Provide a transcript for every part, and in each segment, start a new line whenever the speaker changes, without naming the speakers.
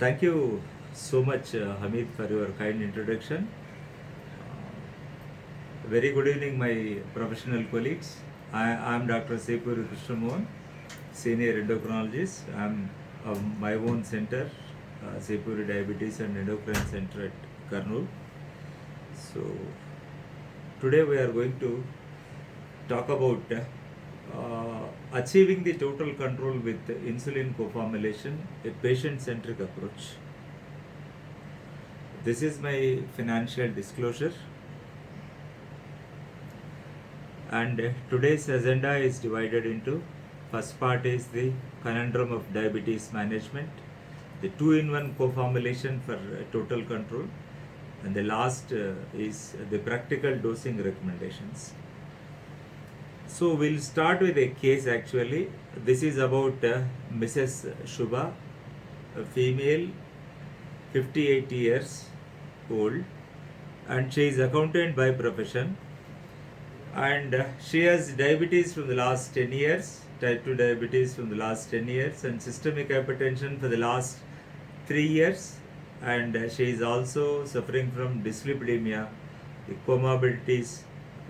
Thank you so much, Hamid, for your kind introduction. Very good evening, my professional colleagues. I am Dr. Sepuri, senior endocrinologist. I am of my own center, Sepuri Diabetes and Endocrine Center at Kurnool. So, today we are going to talk about achieving the total control with insulin coformulation, a patient-centric approach. This is my financial disclosure, and today's agenda is divided into: first part is the conundrum of diabetes management, the 2-in-1 co-formulation for total control, and the last is the practical dosing recommendations. So we'll start with a case. Actually, this is about Mrs. Shubha, a female, 58 years old, and she is accountant by profession, and she has diabetes from the last 10 years, type 2 diabetes from the last 10 years, and systemic hypertension for the last 3 years, and she is also suffering from dyslipidemia, the comorbidities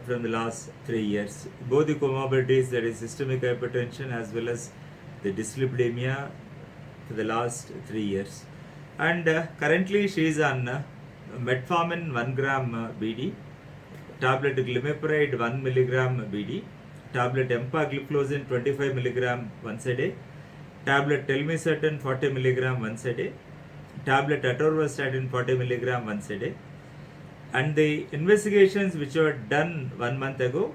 from the last 3 years. Both the comorbidities, that is systemic hypertension as well as the dyslipidemia, for the last 3 years. And currently she is on metformin 1 gram BD, tablet glimepiride 1 milligram BD, tablet empagliflozin 25 milligram once a day, tablet telmisartan 40 milligram once a day, tablet atorvastatin 40 milligram once a day. And the investigations which were done 1 month ago,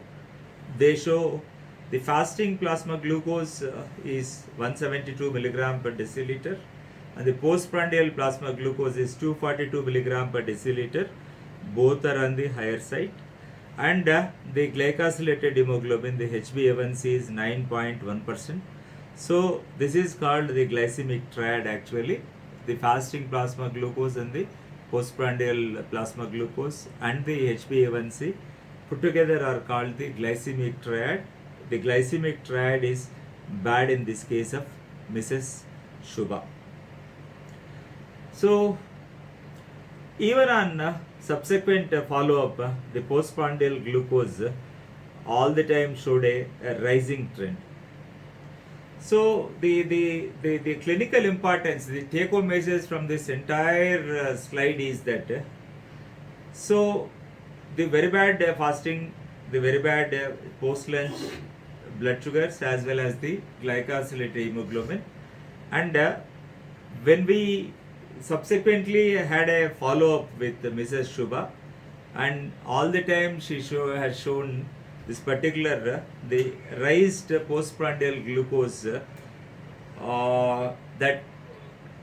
they show the fasting plasma glucose is 172 milligram per deciliter, and the postprandial plasma glucose is 242 milligram per deciliter. Both are on the higher side. And the glycosylated hemoglobin, the HbA1c, is 9.1%. So this is called the glycemic triad actually. The fasting plasma glucose and the postprandial plasma glucose and the HbA1c put together are called the glycemic triad. The glycemic triad is bad in this case of Mrs. Shubha. So even on subsequent follow-up, the postprandial glucose all the time showed a rising trend. So the clinical importance, the take-home message from this entire slide is that so the very bad fasting, the very bad post-lunch blood sugars as well as the glycosylated hemoglobin, and when we subsequently had a follow-up with Mrs. Shubha, and all the time she has shown this particular the raised postprandial glucose that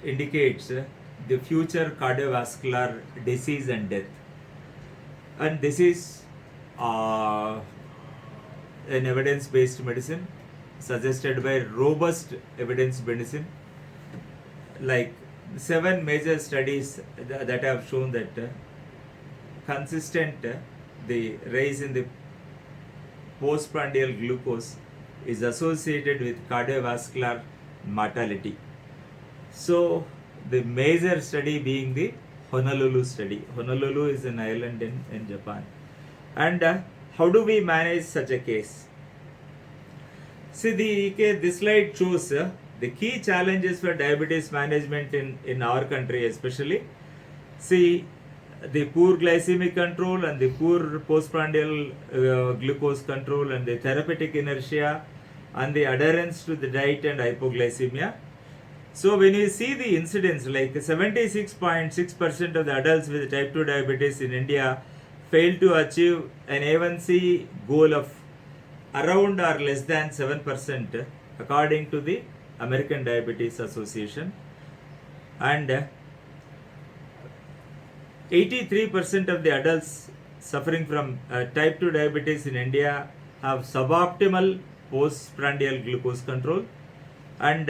indicates the future cardiovascular disease and death. And this is an evidence-based medicine suggested by robust evidence medicine, like 7 major studies that have shown that consistent the rise in the postprandial glucose is associated with cardiovascular mortality. So the major study being the Honolulu study. Honolulu is an island in Japan. And how do we manage such a case? See, this slide shows the key challenges for diabetes management in our country especially. See, the poor glycemic control and the poor postprandial glucose control and the therapeutic inertia and the adherence to the diet and hypoglycemia. So when you see the incidence, like 76.6% of the adults with type 2 diabetes in India fail to achieve an A1C goal of around or less than 7% according to the American Diabetes Association, and 83% of the adults suffering from type 2 diabetes in India have suboptimal postprandial glucose control, and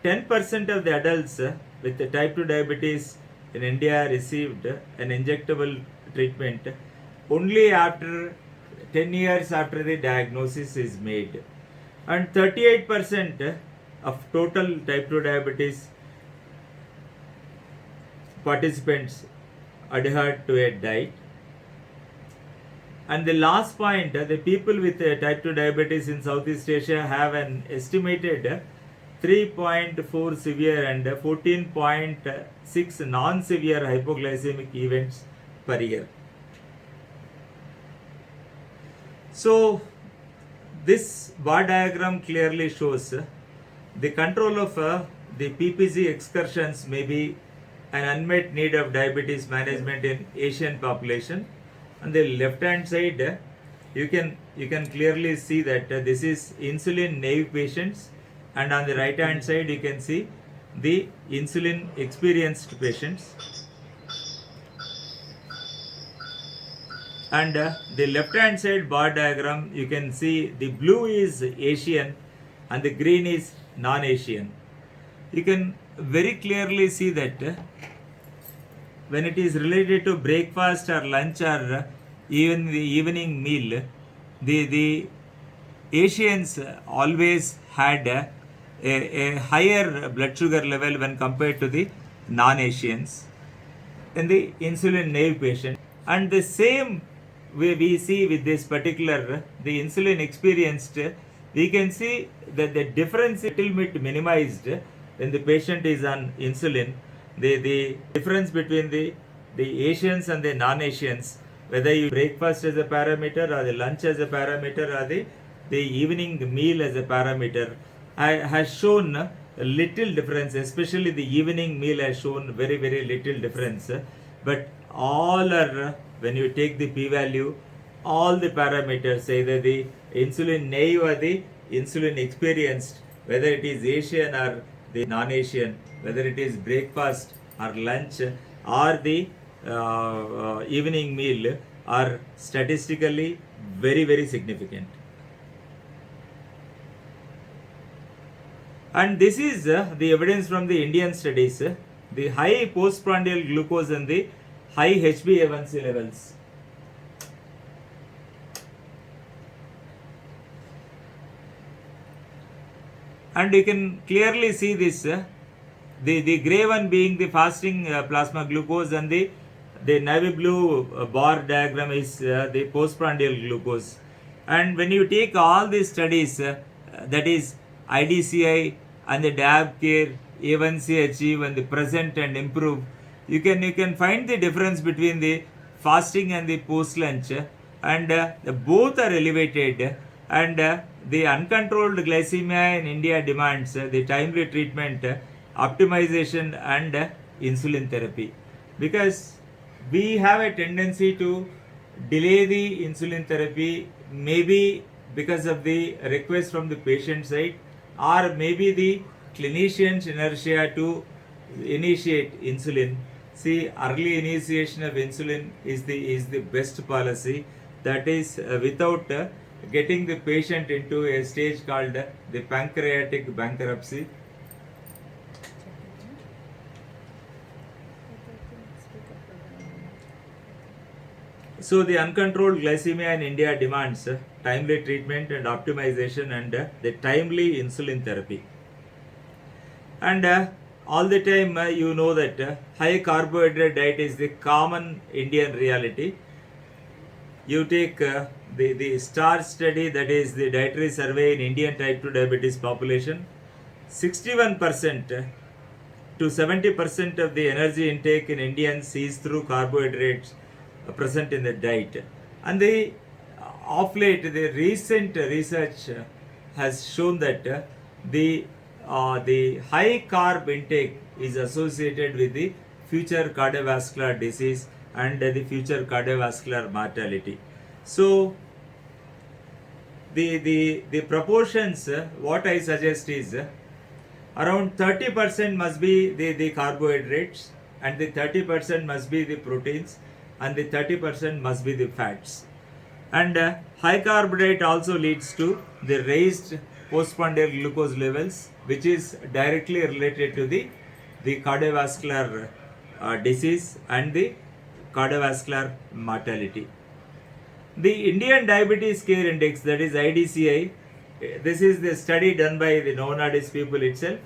10% of the adults with the type 2 diabetes in India received an injectable treatment only after 10 years after the diagnosis is made, and 38% of total type 2 diabetes participants adhered to a diet. And the last point, the people with type 2 diabetes in Southeast Asia have an estimated 3.4 severe and 14.6 non-severe hypoglycemic events per year. So this bar diagram clearly shows the control of the PPG excursions may be an unmet need of diabetes management in Asian population. On the left hand side, you can clearly see that this is insulin naive patients, and on the right hand side you can see the insulin experienced patients. And the left hand side bar diagram, you can see the blue is Asian and the green is non-Asian. You can very clearly see that when it is related to breakfast or lunch or even the evening meal, the Asians always had a higher blood sugar level when compared to the non-Asians in the insulin naive patient. And the same way we see with this particular the insulin experienced, we can see that the difference is a little bit minimized when the patient is on insulin. The difference between the Asians and the non-Asians, whether you breakfast as a parameter or the lunch as a parameter or the evening meal as a parameter, has shown a little difference, especially the evening meal has shown very little difference. But all are, when you take the p-value, all the parameters, either the insulin naive or the insulin experienced, whether it is Asian or the non-Asian, whether it is breakfast or lunch or the evening meal, are statistically very significant. And this is the evidence from the Indian studies, the high postprandial glucose and the high HbA1c levels. And you can clearly see this, the grey one being the fasting plasma glucose, and the navy blue bar diagram is the postprandial glucose. And when you take all these studies, that is IDCI and the DAB care, A1C achieve and the present and improve, you can find the difference between the fasting and the post lunch, and both are elevated, and the uncontrolled glycemia in India demands the timely treatment, optimization and insulin therapy, because we have a tendency to delay the insulin therapy, maybe because of the request from the patient side, or maybe the clinician's inertia to initiate insulin. See, early initiation of insulin is the best policy, that is without getting the patient into a stage called the pancreatic bankruptcy. So the uncontrolled glycemia in India demands timely treatment and optimization and the timely insulin therapy. And all the time you know that high carbohydrate diet is the common Indian reality. You take the STAR study, that is the dietary survey in Indian type 2 diabetes population, 61% to 70% of the energy intake in Indians is through carbohydrates present in the diet. And of late, the recent research has shown that the high carb intake is associated with the future cardiovascular disease and the future cardiovascular mortality. So the proportions, what I suggest is around 30% must be the carbohydrates, and the 30% must be the proteins, and the 30% must be the fats. And high carb diet also leads to the raised postprandial glucose levels, which is directly related to the cardiovascular disease and the cardiovascular mortality. The Indian Diabetes Care Index, that is IDCI, this is the study done by the Novo Nordisk people itself.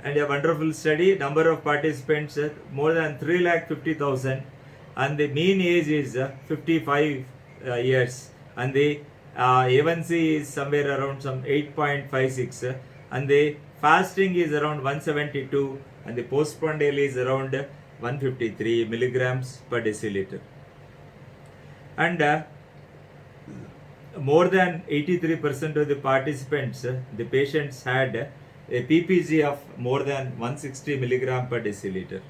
and a wonderful study. Number of participants more than 3,50,000, and the mean age is 55 years, and the A1C is somewhere around some 8.56, and the fasting is around 172, and the postprandial is around 153 milligrams per deciliter. And more than 83% of the participants, the patients had a PPG of more than 160 milligram per deciliter.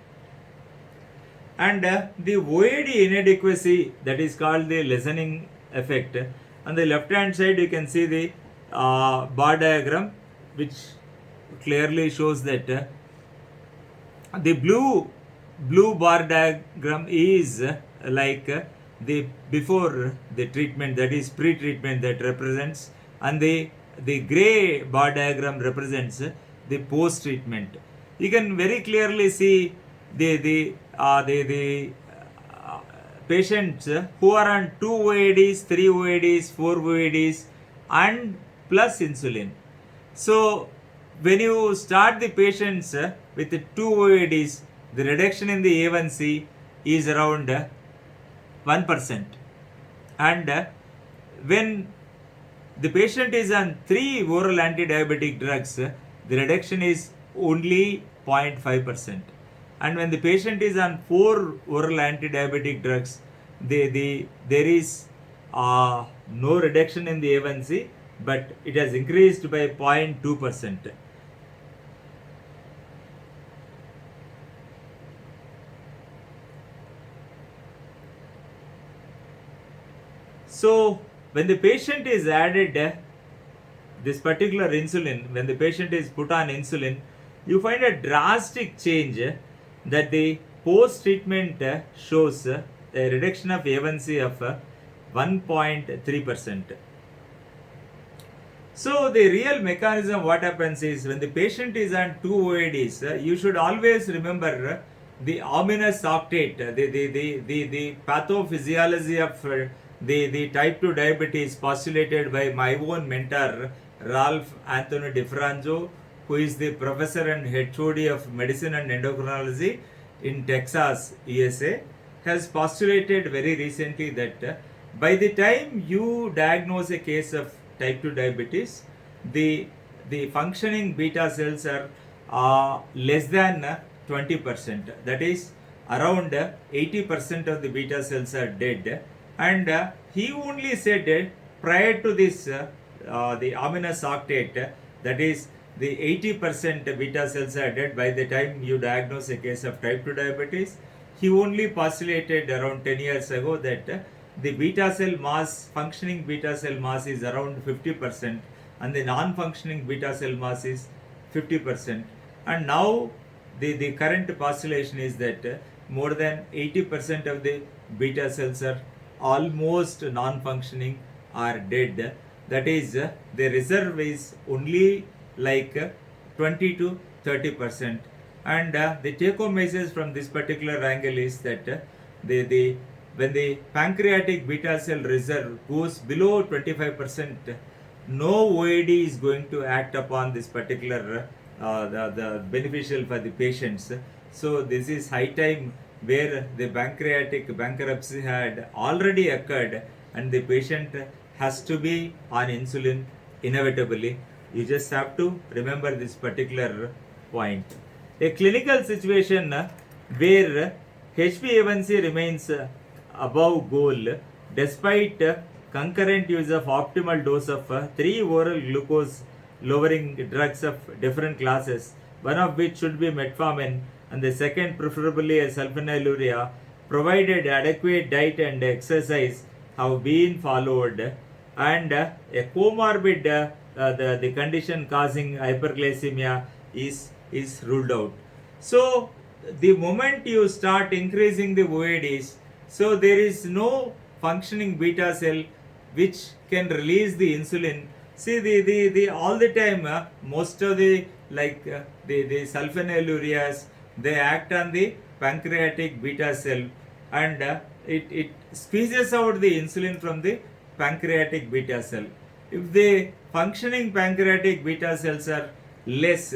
And the OAD inadequacy, that is called the lessening effect. On the left hand side you can see the bar diagram, which clearly shows that the blue bar diagram is like the before the treatment, that is pre-treatment, that represents, and the gray bar diagram represents the post-treatment. You can very clearly see the patients who are on 2 OADs, 3 OADs, 4 OADs, and plus insulin. So when you start the patients with the 2 OADs, the reduction in the A1C is around 1%, and when the patient is on 3 oral anti-diabetic drugs, the reduction is only 0.5%, and when the patient is on 4 oral anti-diabetic drugs, there is no reduction in the A1C, but it has increased by 0.2%. So when the patient is added this particular insulin, when the patient is put on insulin, you find a drastic change that the post-treatment shows a reduction of A1C of 1.3%. So the real mechanism, what happens is, when the patient is on 2 OADs, you should always remember the ominous octet, the pathophysiology of the type 2 diabetes postulated by my own mentor Ralph Anthony DiFranco, who is the professor and HOD of medicine and endocrinology in Texas, USA, has postulated very recently that by the time you diagnose a case of type 2 diabetes, the functioning beta cells are less than 20%. That is, around 80% of the beta cells are dead. And he only said prior to this, the ominous octet, that is, the 80% beta cells are dead by the time you diagnose a case of type 2 diabetes. He only postulated around 10 years ago that the beta cell mass, functioning beta cell mass is around 50%, and the non-functioning beta cell mass is 50%. And now the current postulation is that more than 80% of the beta cells are almost non-functioning, are dead. That is, the reserve is only like 20 to 30%. And the take-home message from this particular angle is that when the pancreatic beta cell reserve goes below 25%, no OAD is going to act upon this particular the beneficial for the patients. So this is high time where the pancreatic bankruptcy had already occurred and the patient has to be on insulin inevitably. You just have to remember this particular point. A clinical situation where HbA1c remains above goal despite concurrent use of optimal dose of 3 oral glucose lowering drugs of different classes, one of which should be metformin and the second preferably a sulfonylurea, provided adequate diet and exercise have been followed, and a comorbid the condition causing hyperglycemia is ruled out. So the moment you start increasing the OADs, so there is no functioning beta cell which can release the insulin. See, the all the time most of the the sulfonylureas, they act on the pancreatic beta cell, and it squeezes out the insulin from the pancreatic beta cell. If the functioning pancreatic beta cells are less,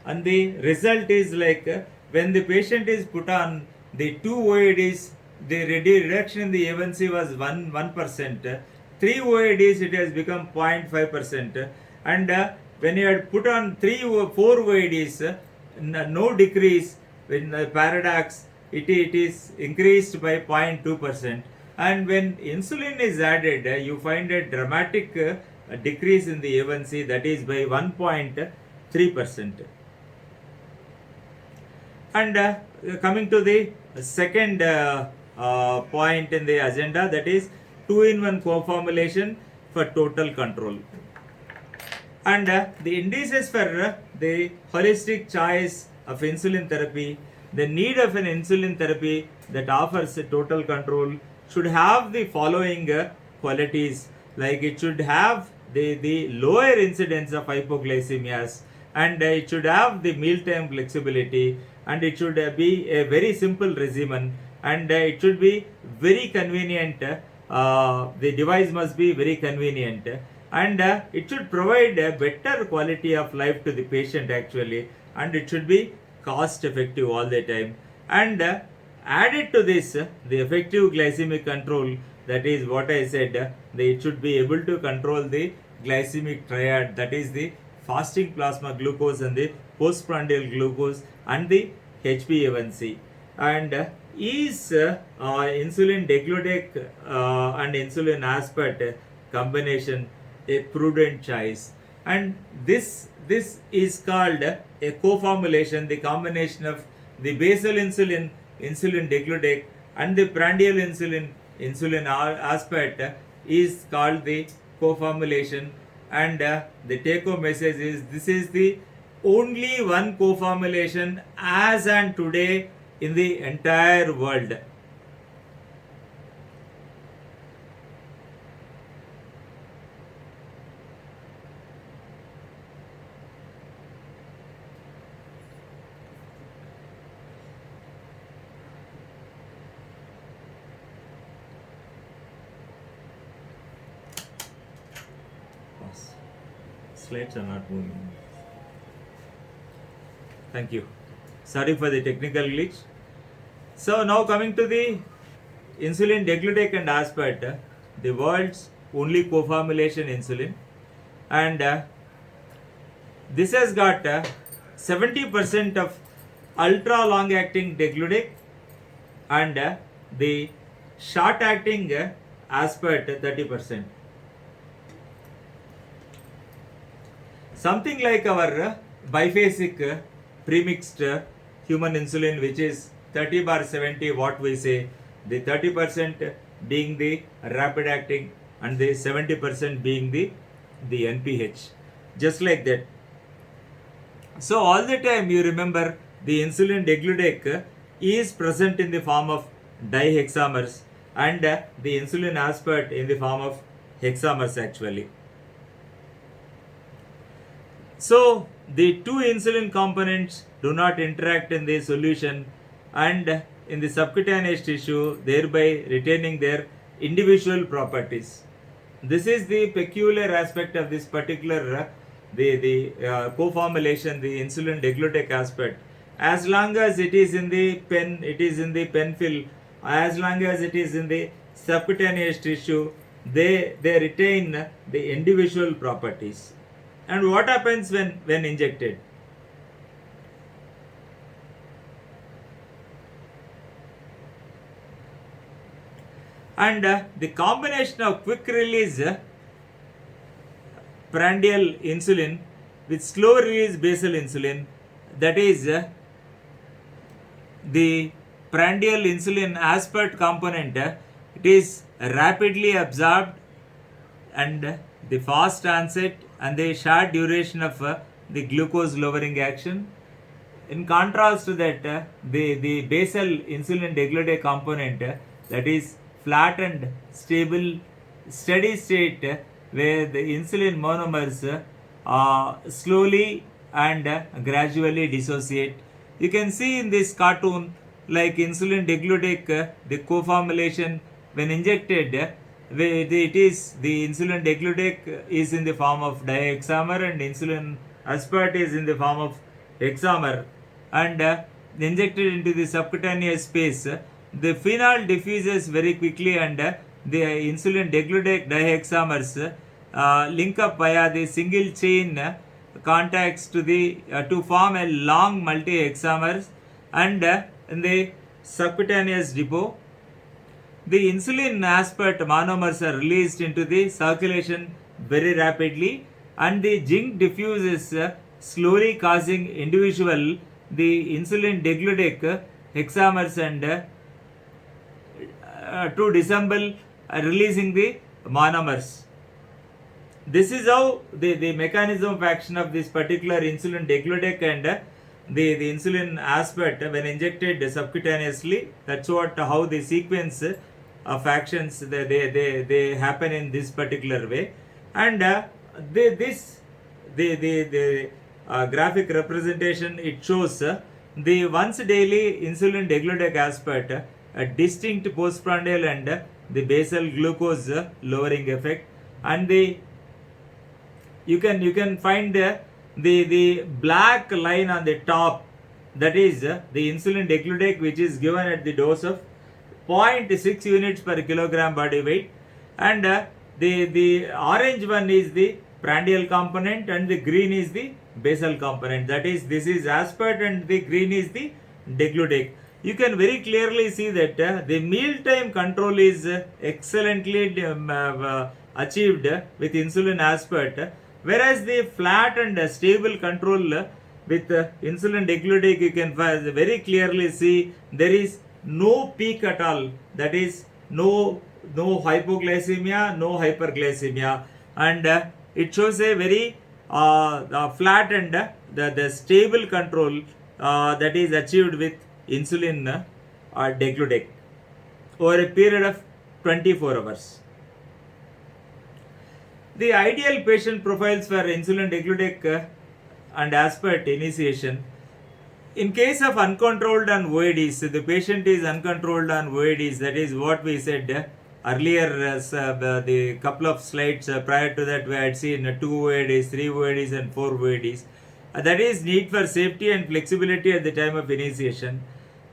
and the result is like when the patient is put on the 2 OADs, the reduction in the A1C was 1%. 3 OADs, it has become 0.5%, and when you had put on 4 OADs, no decrease in the paradox, it is increased by 0.2%, and when insulin is added, you find a dramatic decrease in the A1C, that is by 1.3%. And coming to the second point in the agenda, that is 2-in-1 co-formulation for total control. And the indices for the holistic choice of insulin therapy, the need of an insulin therapy that offers a total control should have the following qualities, like it should have the lower incidence of hypoglycemias, and it should have the mealtime flexibility, and it should be a very simple regimen, and it should be very convenient. The device must be very convenient, and it should provide a better quality of life to the patient actually, and it should be cost effective all the time. And added to this, the effective glycemic control, that is what I said, it should be able to control the glycemic triad, that is the fasting plasma glucose and the postprandial glucose and the HbA1c. And is insulin degludec and insulin aspart combination a prudent choice? And this is called a co-formulation, the combination of the basal insulin, insulin degludec, and the prandial insulin, insulin aspart, is called the co-formulation. And the take-home message is, this is the only one co-formulation as and today in the entire world. Slides are not moving. Thank you. Sorry for the technical glitch. So now coming to the insulin degludec and aspart, the world's only co-formulation insulin, and this has got 70% of ultra long acting degludec, and the short acting aspart 30%. Something like our biphasic premixed human insulin, which is 30/70, what we say, the 30% being the rapid acting and the 70% being the NPH, just like that. So all the time you remember the insulin degludec is present in the form of dihexamers, and the insulin aspart in the form of hexamers actually. So the two insulin components do not interact in the solution and in the subcutaneous tissue, thereby retaining their individual properties. This is the peculiar aspect of this particular co-formulation, the insulin degludec aspart. As long as it is in the pen, it is in the pen fill. As long as it is in the subcutaneous tissue, they retain the individual properties. And what happens when injected? And the combination of quick release prandial insulin with slow release basal insulin, that is the prandial insulin aspart component, it is rapidly absorbed and the fast onset and the short duration of the glucose lowering action. In contrast to that, the basal insulin degludec component, that is flat and stable, steady state, where the insulin monomers slowly and gradually dissociate. You can see in this cartoon, like insulin degludec, the co-formulation, when injected, it is the insulin degludec is in the form of dihexamer and insulin aspart is in the form of hexamer and injected into the subcutaneous space, the phenol diffuses very quickly and the insulin degludec dihexamers link up via the single chain contacts to form a long multi-hexamers and in the subcutaneous depot. The insulin aspart monomers are released into the circulation very rapidly and the zinc diffuses slowly causing individual the insulin degludec hexamers and to disassemble releasing the monomers. This is how the mechanism of action of this particular insulin degludec and the insulin aspart when injected subcutaneously. That's what how the sequence of actions they happen in this particular way. And the graphic representation, it shows the once daily insulin degludec aspart a distinct postprandial and the basal glucose lowering effect, and you can find the black line on the top, that is the insulin degludec, which is given at the dose of 0.6 units per kilogram body weight, and the orange one is the prandial component and the green is the basal component, that is this is aspart and the green is the degludec. You can very clearly see that the mealtime control is excellently achieved with insulin aspart, whereas the flat and stable control with insulin degludec, you can very clearly see there is no peak at all, that is no hypoglycemia, no hyperglycemia, and it shows a very flat and the stable control that is achieved with insulin degludec over a period of 24 hours. The ideal patient profiles for insulin degludec and aspart initiation. In case of uncontrolled on OADs, the patient is uncontrolled on OADs, that is what we said earlier, the couple of slides prior to that we had seen 2 OADs, 3 OADs and 4 OADs. That is need for safety and flexibility at the time of initiation.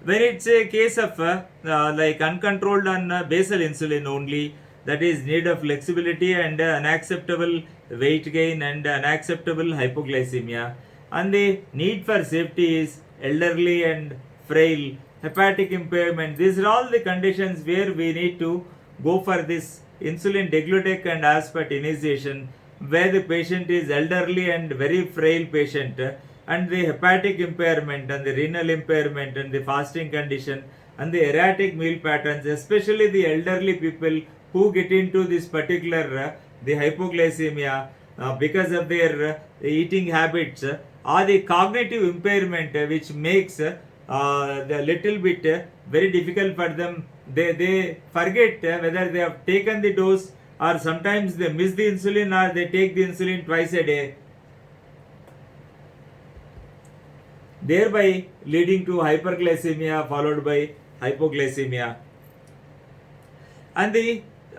When it's a case of like uncontrolled on basal insulin only, that is need of flexibility and unacceptable weight gain and unacceptable hypoglycemia, and the need for safety is elderly and frail, hepatic impairment. These are all the conditions where we need to go for this insulin degludec and aspart initiation, where the patient is elderly and very frail patient, and the hepatic impairment and the renal impairment and the fasting condition and the erratic meal patterns, especially the elderly people who get into this particular the hypoglycemia because of their eating habits, or the cognitive impairment which makes the little bit very difficult for them. They forget whether they have taken the dose, or sometimes they miss the insulin, or they take the insulin twice a day, thereby leading to hyperglycemia followed by hypoglycemia. And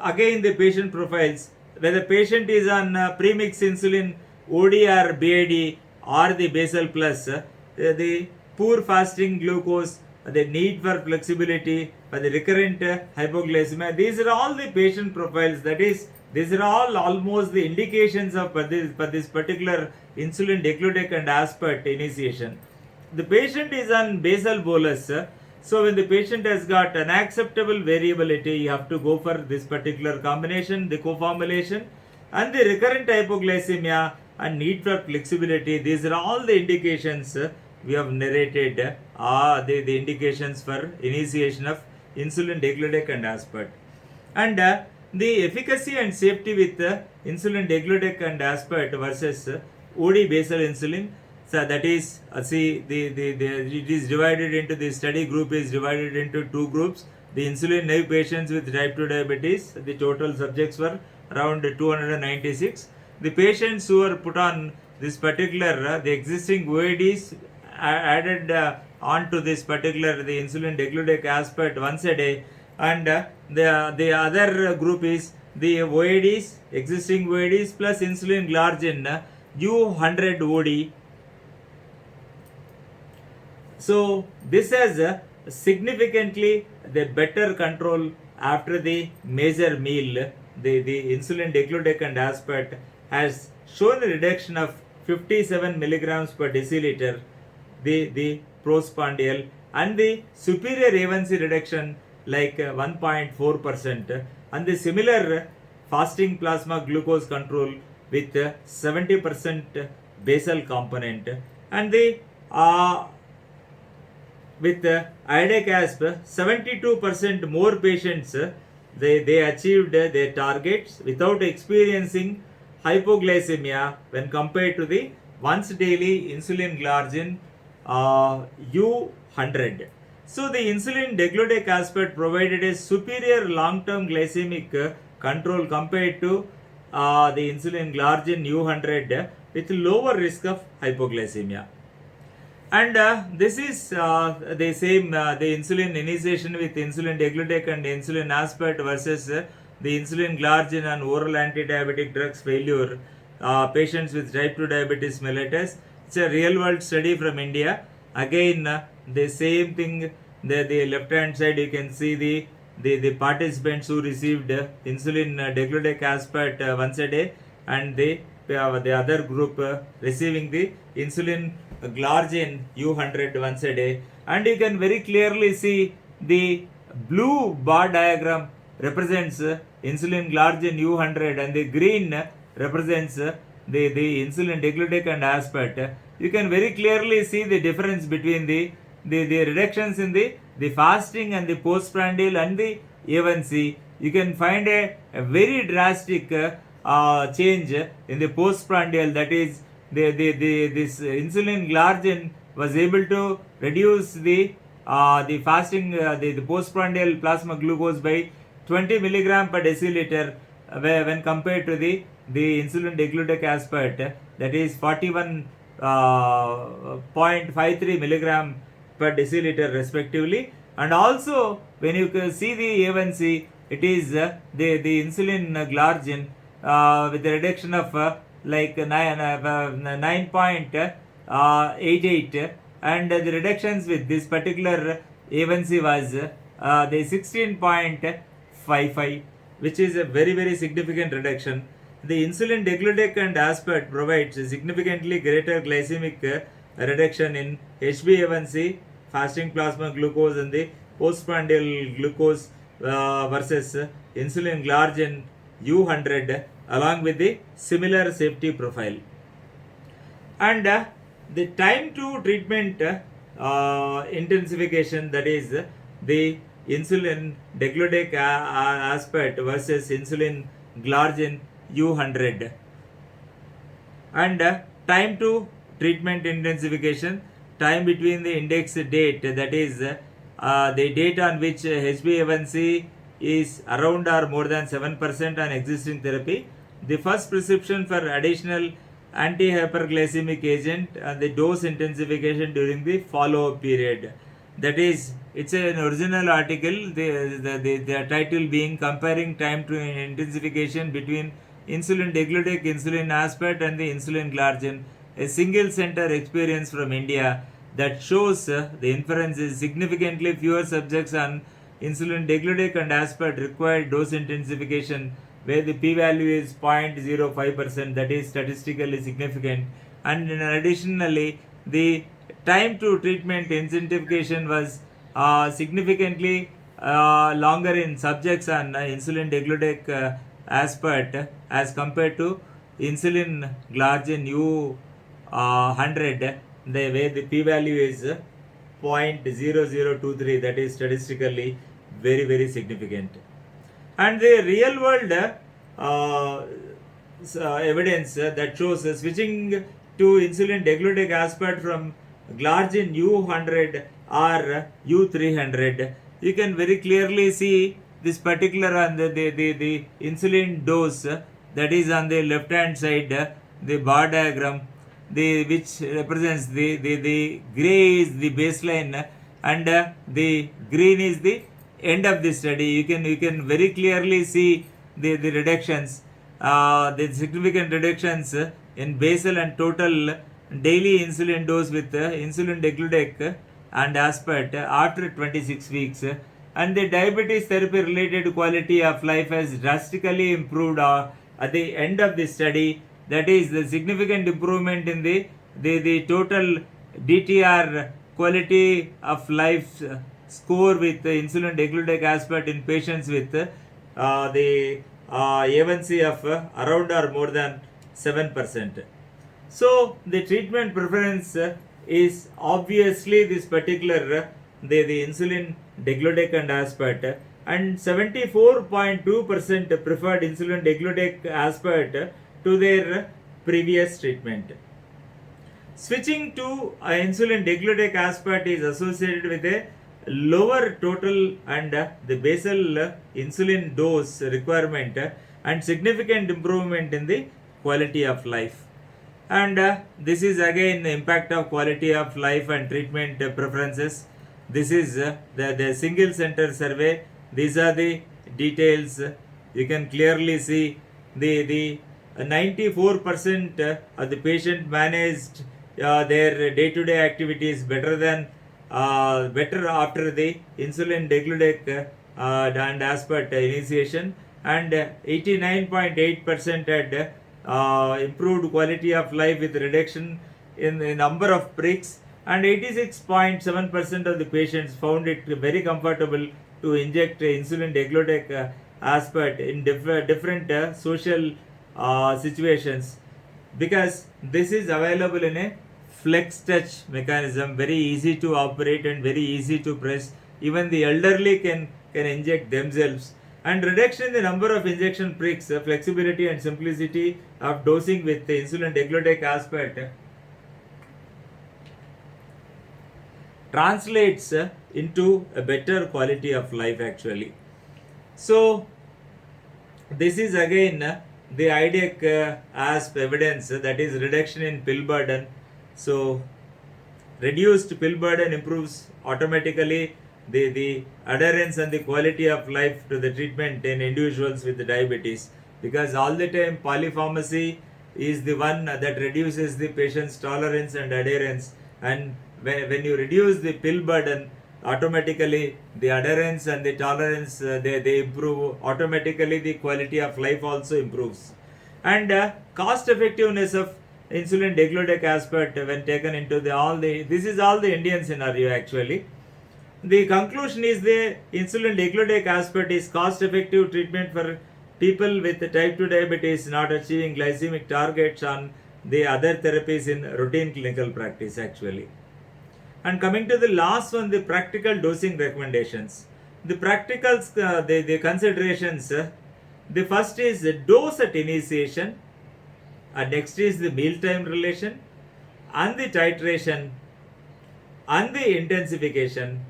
again the patient profiles, where the patient is on premix insulin, OD or BID or the basal plus, the poor fasting glucose, the need for flexibility, for the recurrent hypoglycemia. These are all the patient profiles, that is these are all almost the indications of for this particular insulin degludec and aspart initiation. The patient is on basal bolus, so when the patient has got unacceptable variability, you have to go for this particular combination, the coformulation, and the recurrent hypoglycemia and need for flexibility. These are all the indications we have narrated, the indications for initiation of insulin degludec and aspart. And the efficacy and safety with insulin degludec and aspart versus OD basal insulin. So that is, see, it is divided into, the study group is divided into 2 groups. The insulin naive patients with type 2 diabetes, the total subjects were around 296. The patients who were put on this particular, the existing OADs added on to this particular, the insulin degludec aspart once a day, and the other group is the OADs, existing OADs plus insulin glargine U100 OD. So this has significantly the better control after the major meal. The insulin degludec aspart has shown a reduction of 57 milligrams per deciliter, the postprandial, and the superior A1C reduction like 1.4%, and the similar fasting plasma glucose control with 70% basal component, and the with IDECASP, 72% more patients they achieved their targets without experiencing hypoglycemia when compared to the once daily insulin glargine U100. So the insulin degludec aspart provided a superior long-term glycemic control compared to the insulin glargine U100 with lower risk of hypoglycemia. And this is the same the insulin initiation with insulin degludec and insulin aspart versus the insulin glargine and oral anti-diabetic drugs failure patients with type 2 diabetes mellitus. It's a real world study from India. Again the same thing, the left hand side you can see the participants who received insulin degludec aspart once a day, and the other group receiving the insulin glargine U100 once a day. And you can very clearly see the blue bar diagram represents insulin glargine U100 and the green represents the insulin degludec and aspart. You can very clearly see the difference between the reductions in the fasting and the postprandial and the A1C. You can find a very drastic change in the postprandial, that is this insulin glargine was able to reduce the fasting the postprandial plasma glucose by 20 milligram per deciliter when compared to the insulin degludec aspart, that is 41.53 milligram per deciliter respectively. And also when you see the A1C, it is the insulin glargine with the reduction of like 9.88, and the reductions with this particular A1C was the 16.55, which is a very significant reduction. The insulin degludec and aspart provides a significantly greater glycemic reduction in HbA1c, fasting plasma glucose, and the postprandial glucose versus insulin glargine U100, along with the similar safety profile. And the time to treatment intensification, that is the insulin degludec aspart versus insulin glargine U100, and time to treatment intensification, time between the index date, that is the date on which HbA1c is around or more than 7% on existing therapy, the first prescription for additional anti-hyperglycemic agent, and the dose intensification during the follow-up period. That is, it's an original article, the title being comparing time to intensification between insulin degludec, insulin aspart, and the insulin glargine, a single center experience from India that shows the inference is significantly fewer subjects on insulin degludec and aspart required dose intensification, where the p-value is 0.05%, that is statistically significant. And additionally, the time to treatment intensification was significantly longer in subjects on insulin degludec aspart as compared to insulin glargine U100, where the p-value is 0.0023, that is statistically very significant. And the real world evidence that shows switching to insulin degludec aspart from glargine U100 or U300, you can very clearly see this particular on the insulin dose, that is on the left hand side, the bar diagram, which represents the gray is the baseline and the green is the end of the study. You can very clearly see the reductions, the significant reductions in basal and total daily insulin dose with insulin degludec and aspart after 26 weeks, and the diabetes therapy related quality of life has drastically improved at the end of the study. That is the significant improvement in the total DTR quality of life score with insulin degludec aspart in patients with the A1C of around or more than 7%. So the treatment preference is obviously this particular the insulin degludec and aspart, and 74.2% preferred insulin degludec aspart to their previous treatment. Switching to insulin degludec aspart is associated with a lower total and the basal insulin dose requirement and significant improvement in the quality of life. And this is again the impact of quality of life and treatment preferences. This is the single center survey. These are the details. You can clearly see the 94% of the patient managed their day-to-day activities better after the insulin degludec and aspart initiation, and 89.8% had improved quality of life with reduction in the number of pricks, and 86.7% of the patients found it very comfortable to inject insulin degludec aspart in different social situations, because this is available in a flex touch mechanism, very easy to operate and very easy to press. Even the elderly can inject themselves, and reduction in the number of injection pricks, flexibility and simplicity of dosing with the insulin degludec aspart translates into a better quality of life actually. So this is again the IDEC as evidence, that is reduction in pill burden. So reduced pill burden improves automatically the adherence and the quality of life to the treatment in individuals with diabetes, because all the time polypharmacy is the one that reduces the patient's tolerance and adherence, and when you reduce the pill burden, automatically the adherence and the tolerance they improve, automatically the quality of life also improves. And cost effectiveness of insulin degludec aspart when taken into this is all the Indian scenario actually. The conclusion is the insulin degludec aspart is cost effective treatment for people with type 2 diabetes not achieving glycemic targets on the other therapies in routine clinical practice actually. And coming to the last one, the practical dosing recommendations. The practicals, the considerations, the first is the dose at initiation, and next is the mealtime relation, and the titration, and the intensification,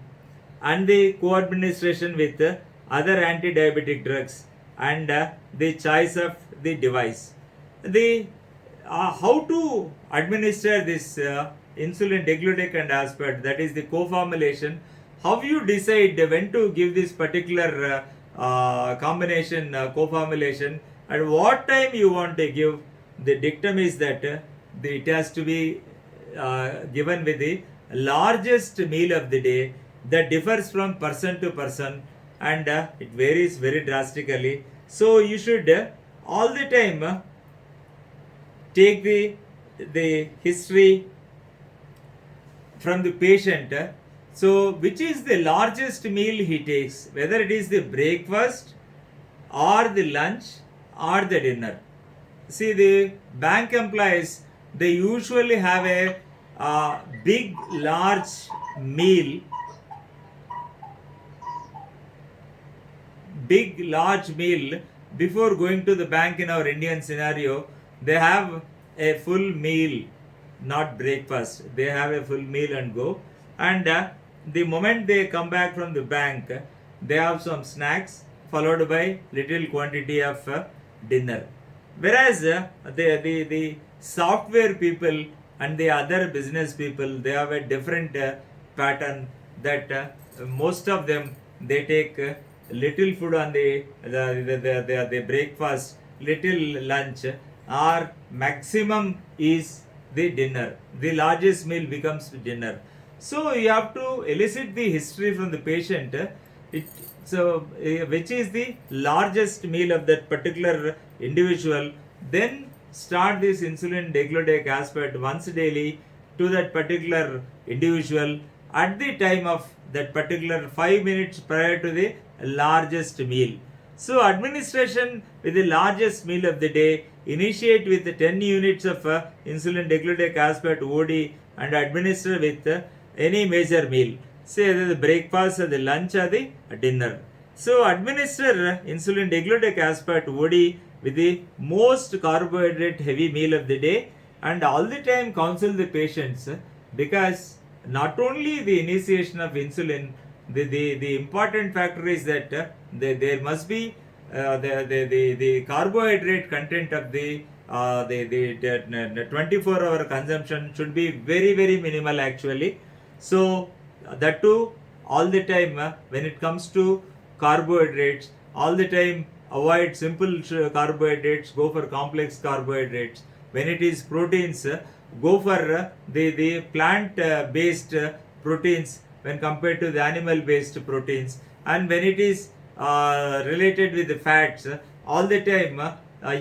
and the co-administration with other anti-diabetic drugs, and the choice of the device. The how to administer this insulin degludec and aspart, that is the co-formulation. How you decide when to give this particular combination co-formulation, and what time you want to give. The dictum is that it has to be given with the largest meal of the day. That differs from person to person, and it varies very drastically. So you should all the time take the history from the patient. So which is the largest meal he takes, whether it is the breakfast or the lunch or the dinner. See, the bank employees, they usually have a big large meal before going to the bank. In our Indian scenario, they have a full meal, not breakfast. They have a full meal and go. And the moment they come back from the bank, they have some snacks followed by little quantity of dinner. Whereas the software people and the other business people, they have a different pattern, that most of them, they take little food on the breakfast, little lunch, or maximum is the dinner. The largest meal becomes dinner. So you have to elicit the history from the patient. Which is the largest meal of that particular individual? Then start this insulin degludec aspect once daily to that particular individual at the time of that particular 5 minutes prior to the largest meal. So administration with the largest meal of the day, initiate with 10 units of insulin degludec aspect OD and administer with any major meal. Say the breakfast or the lunch or the dinner. So administer insulin degludec aspect OD with the most carbohydrate heavy meal of the day, and all the time counsel the patients, because not only the initiation of insulin, the important factor is that there must be the carbohydrate content of the 24-hour consumption should be very very minimal actually. So that too, all the time when it comes to carbohydrates, all the time avoid simple carbohydrates, go for complex carbohydrates. When it is proteins, go for the plant based proteins when compared to the animal based proteins. And when it is related with the fats, all the time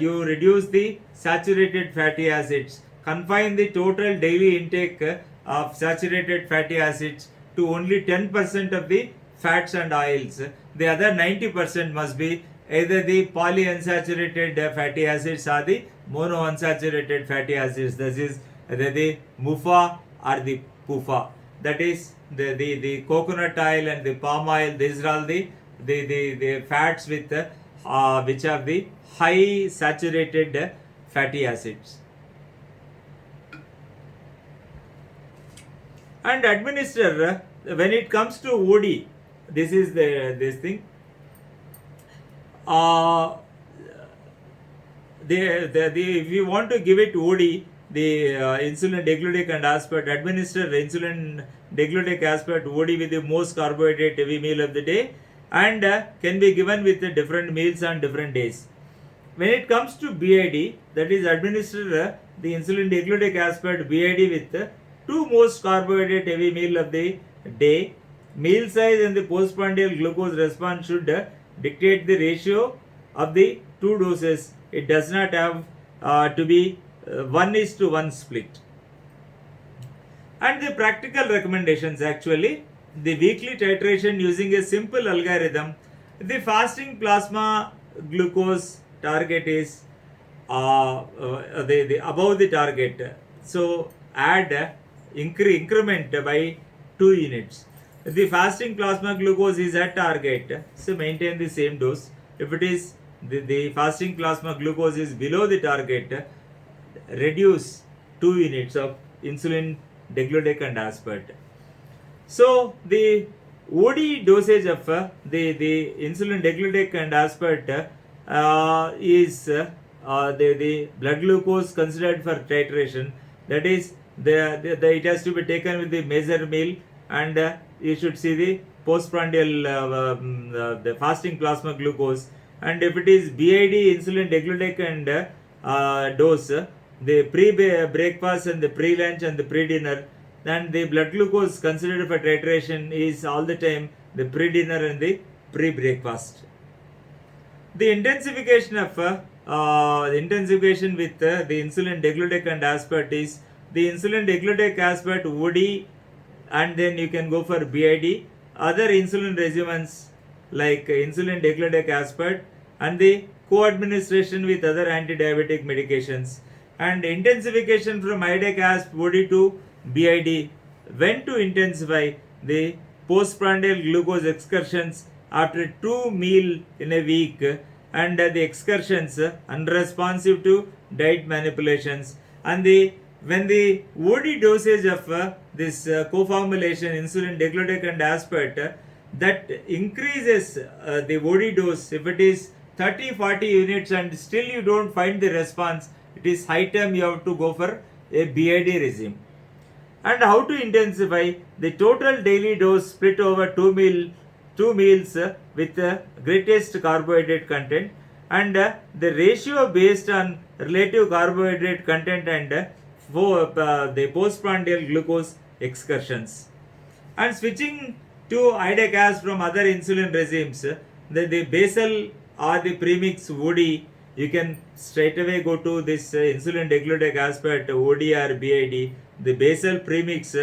you reduce the saturated fatty acids, confine the total daily intake of saturated fatty acids to only 10% of the fats and oils. The other 90% must be either the polyunsaturated fatty acids or the monounsaturated fatty acids. This is the MUFA or the PUFA. That is the coconut oil and the palm oil. These are all the fats with which have the high saturated fatty acids. And administer when it comes to OD, this is this thing. If you want to give it OD, the insulin degludec and aspart, administer insulin degludec aspart OD with the most carbohydrate heavy meal of the day, and can be given with different meals on different days. When it comes to BID, that is administer the insulin degludec aspart BID with two most carbohydrate heavy meal of the day. Meal size and the postprandial glucose response should dictate the ratio of the two doses. It does not have to be 1:1 split. And the practical recommendations, actually, the weekly titration using a simple algorithm. The fasting plasma glucose target is the above the target. So add increment by 2 units. The fasting plasma glucose is at target, so maintain the same dose. If it is the fasting plasma glucose is below the target, reduce 2 units of insulin degludec and aspart. So the OD dosage of the insulin degludec and aspart is the blood glucose considered for titration. That is, it has to be taken with the major meal, and you should see the postprandial the fasting plasma glucose. And if it is BID insulin degludec and dose, the pre-breakfast and the pre-lunch and the pre-dinner, then the blood glucose considered for titration is all the time the pre-dinner and the pre-breakfast. The intensification of intensification with the insulin degludec and aspart is the insulin degludec aspart OD, and then you can go for BID. Other insulin regimens like insulin degludec aspart and the co-administration with other anti-diabetic medications. And intensification from IDEC asp OD to BID. When to intensify the postprandial glucose excursions after 2 meals in a week, and the excursions unresponsive to diet manipulations. And when the OD dosage of this coformulation insulin degludec and aspart, that increases the OD dose. If it is 30-40 units and still you don't find the response, it is high time you have to go for a BID regime. And how to intensify? The total daily dose split over 2 meals with the greatest carbohydrate content, and the ratio based on relative carbohydrate content and for the postprandial glucose excursions. And switching to IDECAS from other insulin regimes, the basal or the premix OD, you can straight away go to this insulin degludec aspart OD or BID. The basal premix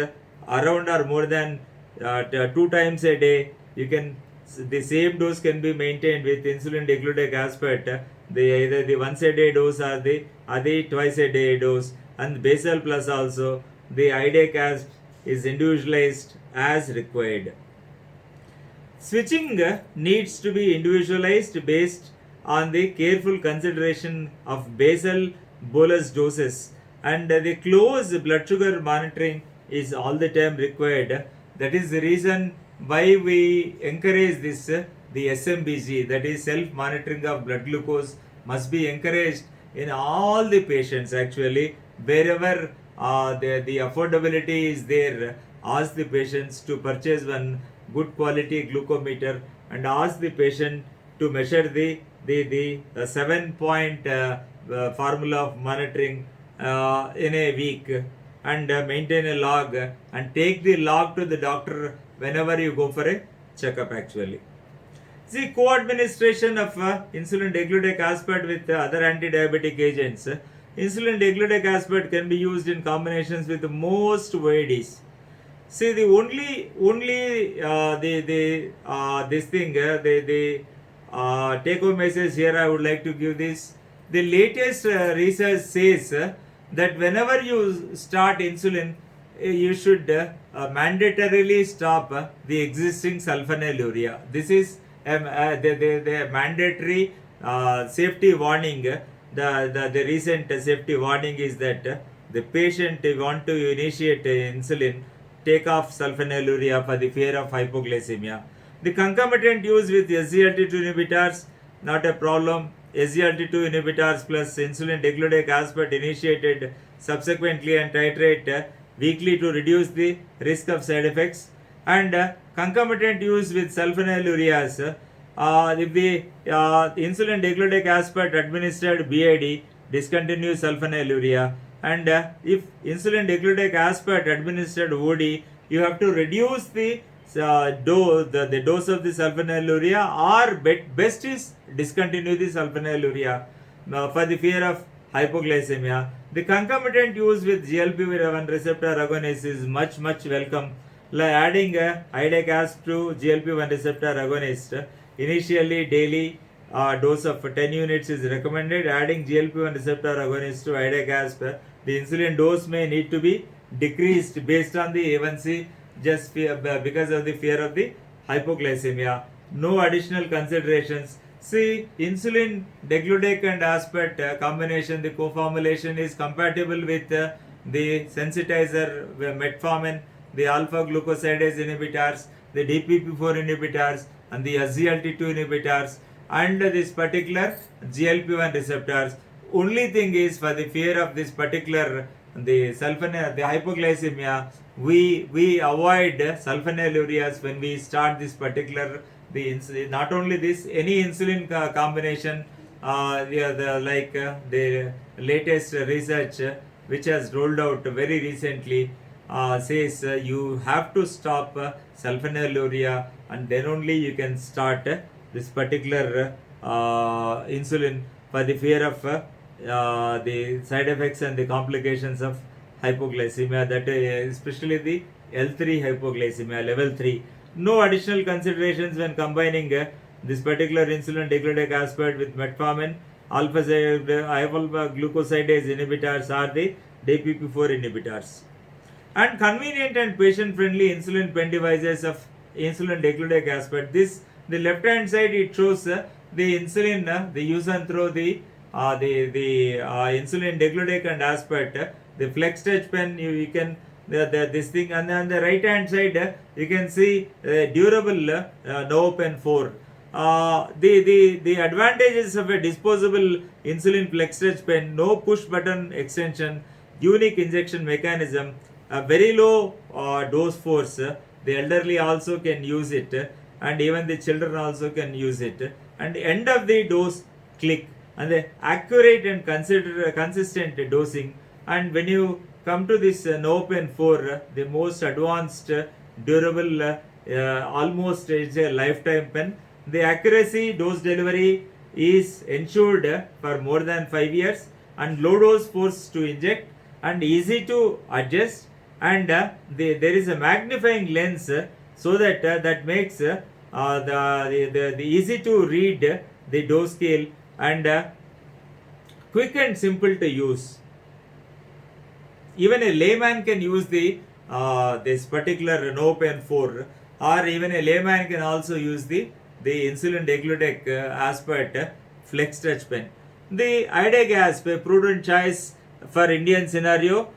around or more than 2 times a day. You can, the same dose can be maintained with insulin degludec aspart. Either the once a day dose or the twice a day dose, and basal plus also the IDECAS is individualized as required. Switching needs to be individualized based on the careful consideration of basal bolus doses, and the close blood sugar monitoring is all the time required. That is the reason why we encourage this the SMBG, that is self monitoring of blood glucose, must be encouraged in all the patients. Actually, wherever the affordability is there, ask the patients to purchase one good quality glucometer and ask the patient to measure the 7-point formula of monitoring in a week, and maintain a log and take the log to the doctor whenever you go for a checkup. Actually, see, co-administration of insulin degludec aspart with other anti-diabetic agents. Insulin degludec aspart can be used in combinations with most OADs. See, the only this thing, the take home message here I would like to give this. The latest research says that whenever you start insulin, you should mandatorily stop the existing sulfonylurea. This is the mandatory safety warning. The recent safety warning is that the patient want to initiate insulin, take off sulfonylurea for the fear of hypoglycemia. The concomitant use with SGLT2 inhibitors, not a problem. SGLT2 inhibitors plus insulin degludec aspart initiated subsequently and titrate weekly to reduce the risk of side effects. And concomitant use with sulfonylureas, if the insulin degludec aspart administered BID discontinues sulfonylurea, and if insulin degludec aspart administered OD, you have to reduce the dose of the sulfonylurea, or best is discontinue the sulfonylurea for the fear of hypoglycemia. The concomitant use with GLP-1 receptor agonist is much welcome. Like adding IDECAS to GLP-1 receptor agonist, initially daily dose of 10 units is recommended. Adding GLP-1 receptor agonist to IDECAS, the insulin dose may need to be decreased based on the A1C, just because of the fear of the hypoglycemia. No additional considerations. See, insulin degludec and aspart combination, the co-formulation is compatible with the sensitizer metformin, the alpha glucosidase inhibitors, the DPP4 inhibitors, and the SGLT2 inhibitors, and this particular GLP-1 receptors. Only thing is, for the fear of this particular the hypoglycemia, we avoid sulfonylureas when we start this particular the insulin. Not only this, any insulin combination, the latest research which has rolled out very recently says you have to stop sulfonylurea, and then only you can start this particular insulin for the fear of the side effects and the complications of hypoglycemia, that especially the L3 hypoglycemia, level 3. No additional considerations when combining this particular insulin degludec aspart with metformin, alpha glucosidase inhibitors, or the DPP4 inhibitors. And convenient and patient-friendly insulin pen devices of insulin degludec aspart. This, the left-hand side, it shows the insulin, the use and throw the insulin degludec and aspart. The flex touch pen, you can this thing, and on the right hand side you can see durable Novo Pen 4. The advantages of a disposable insulin flex touch pen: no push button extension, unique injection mechanism, a very low dose force. The elderly also can use it, and even the children also can use it. And end of the dose click, and the accurate and consistent dosing. And when you come to this Novo Pen 4, the most advanced durable, almost it's a lifetime pen. The accuracy dose delivery is ensured for more than 5 years, and low dose force to inject and easy to adjust, and there is a magnifying lens, so that that makes the easy to read the dose scale, and quick and simple to use. Even a layman can use the this particular no pen 4, or even a layman can also use the insulin degludec aspect flex touch pen. The idegasp, a prudent choice for Indian scenario.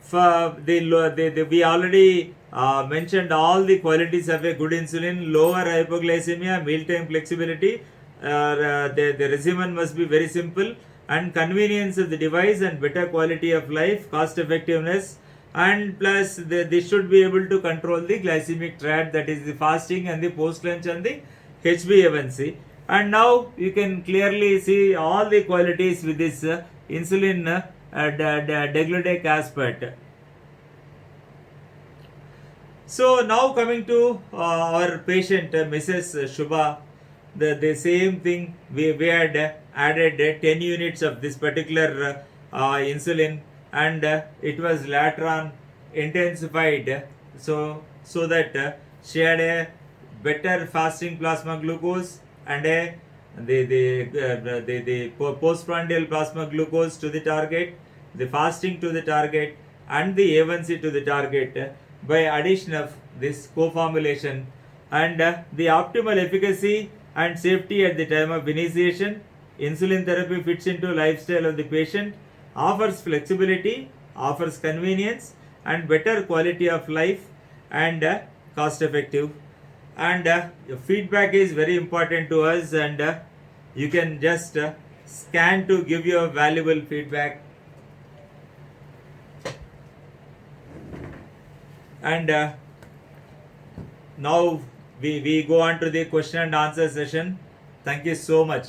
For we already mentioned all the qualities of a good insulin: lower hypoglycemia, mealtime flexibility, the regimen must be very simple, and convenience of the device, and better quality of life, cost effectiveness, and plus they should be able to control the glycemic trend, that is the fasting and the post lunch and the HbA1c. And now you can clearly see all the qualities with this insulin degludec aspect. So now coming to our patient, Mrs. Shubha, the same thing, we had added 10 units of this particular insulin, and it was later on intensified, so that she had a better fasting plasma glucose, and the postprandial plasma glucose to the target, the fasting to the target, and the A1C to the target by addition of this co-formulation, and the optimal efficacy and safety at the time of initiation. Insulin therapy fits into lifestyle of the patient, offers flexibility, offers convenience, and better quality of life, and cost effective. And feedback is very important to us, and you can just scan to give your valuable feedback. And now we go on to the question and answer session. Thank you so much.